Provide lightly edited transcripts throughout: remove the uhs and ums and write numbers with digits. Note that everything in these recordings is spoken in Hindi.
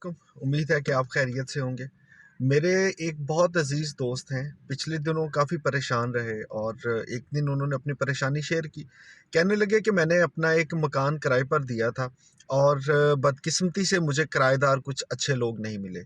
अलैकुम। उम्मीद है कि आप खैरियत से होंगे। मेरे एक बहुत अज़ीज़ दोस्त हैं, पिछले दिनों काफ़ी परेशान रहे और एक दिन उन्होंने अपनी परेशानी शेयर की। कहने लगे कि मैंने अपना एक मकान किराए पर दिया था और बदकिस्मती से मुझे किराएदार कुछ अच्छे लोग नहीं मिले।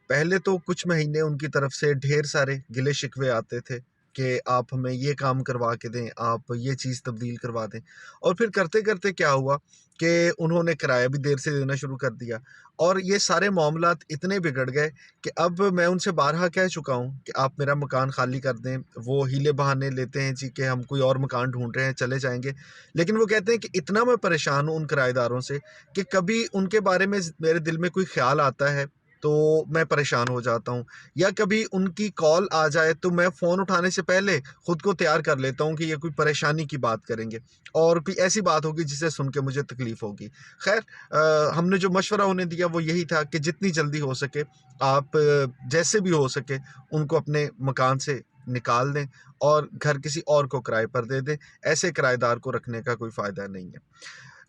पहले तो कुछ महीने उनकी तरफ से ढेर सारे गिले-शिकवे आते थे कि आप हमें ये काम करवा के दें, आप ये चीज़ तब्दील करवा दें। और फिर करते-करते क्या हुआ कि उन्होंने किराया भी देर से देना शुरू कर दिया और ये सारे मामलात इतने बिगड़ गए कि अब मैं उनसे बारहा कह चुका हूँ कि आप मेरा मकान खाली कर दें। वो हीले-बहाने लेते हैं जी कि हम कोई और मकान ढूँढ रहे हैं, चले जाएँगे। लेकिन वो कहते हैं कि इतना मैं परेशान हूँ उन किराएदारों से कि कभी उनके बारे में मेरे दिल में कोई ख़्याल आता है, तो मैं परेशान हो जाता हूँ या कभी उनकी कॉल आ जाए तो मैं फ़ोन उठाने से पहले खुद को तैयार कर लेता हूँ कि ये कोई परेशानी की बात करेंगे और कोई ऐसी बात होगी जिसे सुन के मुझे तकलीफ़ होगी। ख़ैर हमने जो मशवरा उन्हें दिया वो यही था कि जितनी जल्दी हो सके आप जैसे भी हो सके उनको अपने मकान से निकाल दें और घर किसी और को किराए पर दे दें। ऐसे किराएदार को रखने का कोई फ़ायदा नहीं है।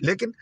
लेकिन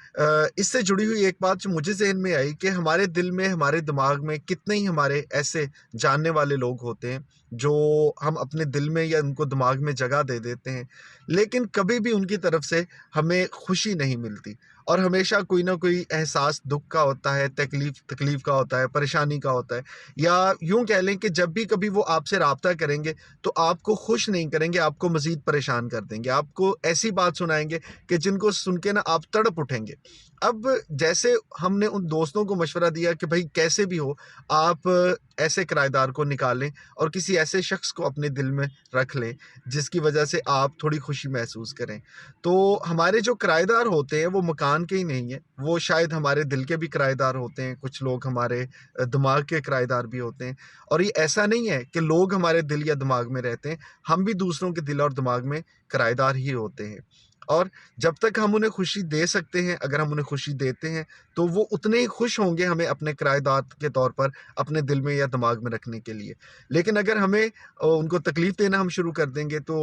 इससे जुड़ी हुई एक बात जो मुझे ज़हन में आई कि हमारे दिल में, हमारे दिमाग में कितने ही हमारे ऐसे जानने वाले लोग होते हैं, जो हम अपने दिल में या उनको दिमाग में जगह दे देते हैं, लेकिन कभी भी उनकी तरफ से हमें खुशी नहीं मिलती और हमेशा कोई ना कोई एहसास दुःख का होता है, तकलीफ़ तकलीफ़ का होता है, परेशानी का होता है या यूँ कह लें कि जब भी कभी वो आपसे राब्ता करेंगे, तो आपको खुश नहीं करेंगे, आपको मज़ीद परेशान कर देंगे। आपको ऐसी बात सुनाएँगे कि जिनको सुन के ना आप तड़प उठेंगे। अब जैसे हमने उन दोस्तों को मशवरा दिया कि भई कैसे भी हो आप ऐसे किराएदार को निकालें और किसी ऐसे शख्स को अपने दिल में रख लें, जिसकी वजह से आप थोड़ी खुशी महसूस करें। तो हमारे जो किराएदार होते हैं वो मकान के ही नहीं हैं, वो शायद हमारे दिल के भी किराएदार होते हैं, कुछ लोग हमारे दिमाग के किराएदार भी होते हैं। और ये ऐसा नहीं है कि लोग हमारे दिल या दिमाग में रहते हैं, हम भी दूसरों के दिल और दिमाग में किराएदार ही होते हैं। और जब तक हम उन्हें खुशी दे सकते हैं, अगर हम उन्हें खुशी देते हैं, तो वो उतने ही खुश होंगे हमें अपने किराएदार के तौर पर अपने दिल में या दिमाग में रखने के लिए। लेकिन अगर हमें उनको तकलीफ़ देना हम शुरू कर देंगे, तो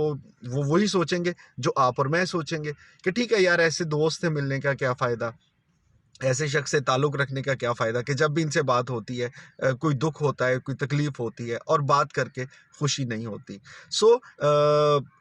वो वही सोचेंगे जो आप और मैं सोचेंगे कि ठीक है यार, ऐसे दोस्त से मिलने का क्या फ़ायदा? ऐसे शख्स से ताल्लुक़ रखने का क्या फ़ायदा कि जब भी इनसे बात होती है कोई दुःख होता है, कोई तकलीफ़ होती है और बात करके खुशी नहीं होती। सो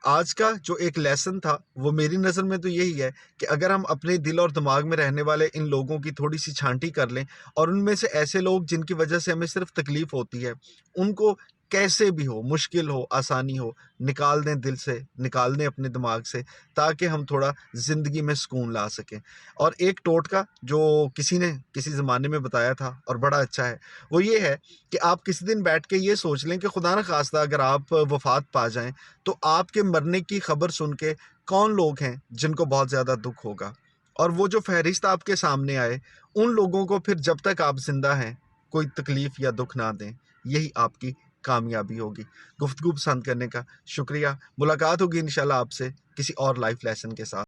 आज का जो एक लेसन था, वो मेरी नज़र में तो यही है कि अगर हम अपने दिल और दिमाग में रहने वाले इन लोगों की थोड़ी-सी छाँटी कर लें और उनमें से ऐसे लोग जिनकी वजह से हमें सिर्फ़ तकलीफ़ होती है, उनको कैसे भी हो, मुश्किल हो, आसानी हो, निकाल दें दिल से, निकाल दें अपने दिमाग से, ताकि हम थोड़ा ज़िंदगी में सुकून ला सकें। और एक टोटका जो किसी ने किसी ज़माने में बताया था और बड़ा अच्छा है, वो ये है कि आप किसी दिन बैठ के ये सोच लें कि खुदा न ख़ास्ता अगर आप वफ़ात पा जाएँ, तो आपके मरने की खबर सुन के कौन लोग हैं जिनको बहुत ज़्यादा दुःख होगा? और वो जो फ़हरिस्त आपके सामने आए, उन लोगों को फिर जब तक आप ज़िंदा हैं, कोई तकलीफ़ या दुःख ना दें, यही आपकी कामयाबी होगी। गुफ्तगू पसंद करने का शुक्रिया। मुलाकात होगी इंशाल्लाह आपसे किसी और लाइफ़ लेसन के साथ।